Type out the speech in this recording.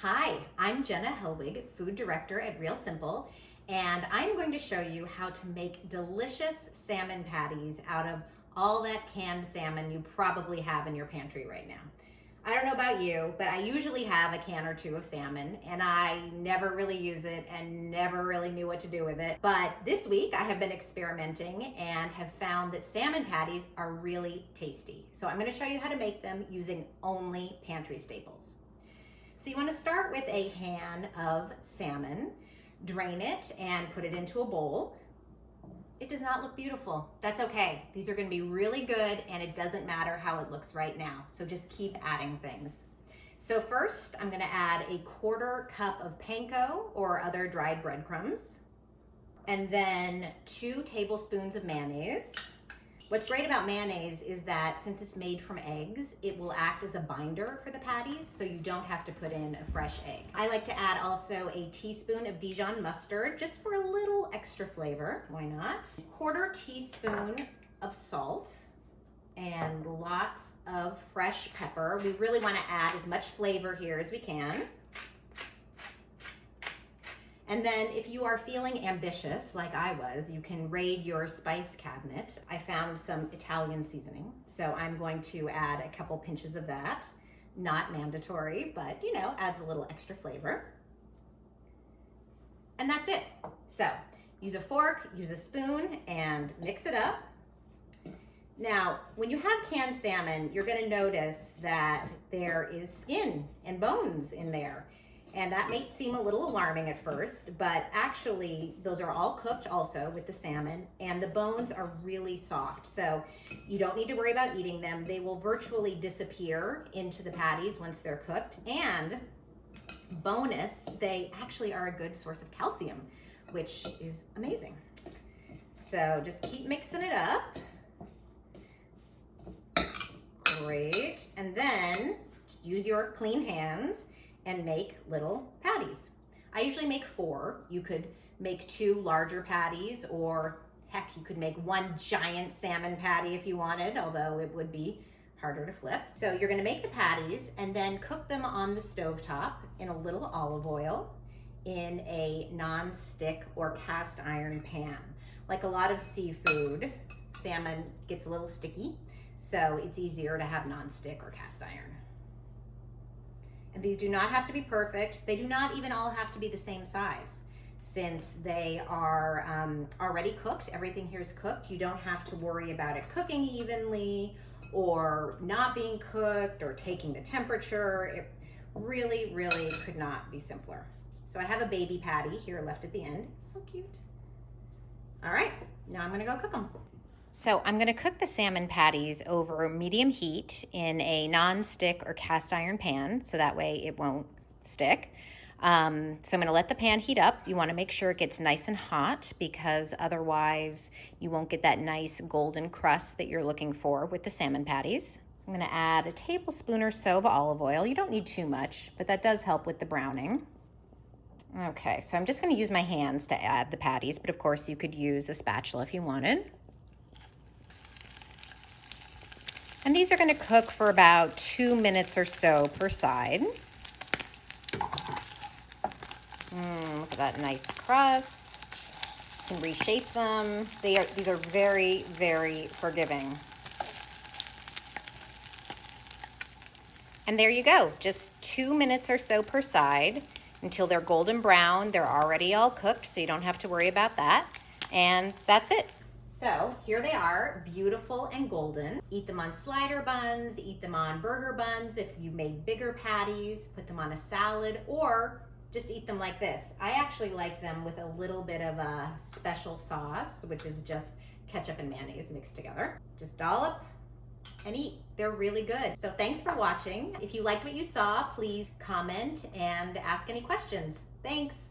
Hi, I'm Jenna Helwig, Food Director at Real Simple, and I'm going to show you how to make delicious salmon patties out of all that canned salmon you probably have in your pantry right now. I don't know about you, but I usually have a can or two of salmon, and I never really use it and never really knew what to do with it. But this week I have been experimenting and have found that salmon patties are really tasty. So I'm going to show you how to make them using only pantry staples. So you want to start with a can of salmon, drain it and put it into a bowl. It does not look beautiful. That's okay. These are going to be really good and it doesn't matter how it looks right now. So just keep adding things. So first I'm going to add a 1/4 cup of panko or other dried breadcrumbs, and then 2 tablespoons of mayonnaise. What's great about mayonnaise is that since it's made from eggs, it will act as a binder for the patties, so you don't have to put in a fresh egg. I like to add also a teaspoon of Dijon mustard, just for a little extra flavor. Why not? 1/4 teaspoon of salt and lots of fresh pepper. We really want to add as much flavor here as we can. And then if you are feeling ambitious, like I was, you can raid your spice cabinet. I found some Italian seasoning, so I'm going to add a couple pinches of that. Not mandatory, but you know, adds a little extra flavor. And that's it. So use a fork, use a spoon, and mix it up. Now, when you have canned salmon, you're gonna notice that there is skin and bones in there. And that may seem a little alarming at first, but actually those are all cooked also with the salmon, and the bones are really soft. So you don't need to worry about eating them. They will virtually disappear into the patties once they're cooked. And bonus, they actually are a good source of calcium, which is amazing. So just keep mixing it up. Great. And then just use your clean hands and make little patties. I usually make 4. You could make 2 larger patties, or heck, you could make 1 giant salmon patty if you wanted, although it would be harder to flip. So you're gonna make the patties and then cook them on the stovetop in a little olive oil in a non-stick or cast iron pan. Like a lot of seafood, salmon gets a little sticky, so it's easier to have non-stick or cast iron. And these do not have to be perfect. They do not even all have to be the same size. Since they are already cooked, everything here is cooked, you don't have to worry about it cooking evenly or not being cooked or taking the temperature. It really, really could not be simpler. So I have a baby patty here left at the end. So cute. All right, now I'm gonna go cook them. So I'm going to cook the salmon patties over medium heat in a non-stick or cast iron pan, so that way it won't stick. So I'm going to let the pan heat up. You want to make sure it gets nice and hot, because otherwise you won't get that nice golden crust that you're looking for with the salmon patties. I'm going to add a tablespoon or so of olive oil. You don't need too much, but that does help with the browning. Okay, so I'm just going to use my hands to add the patties, but of course you could use a spatula if you wanted. And these are going to cook for about 2 minutes or so per side. Look at that nice crust. You can reshape them. These are very, very forgiving. And there you go, just 2 minutes or so per side until they're golden brown. They're already all cooked, so you don't have to worry about that. And that's it. So here they are, beautiful and golden. Eat them on slider buns, eat them on burger buns. If you made bigger patties, put them on a salad, or just eat them like this. I actually like them with a little bit of a special sauce, which is just ketchup and mayonnaise mixed together. Just dollop and eat. They're really good. So thanks for watching. If you liked what you saw, please comment and ask any questions. Thanks.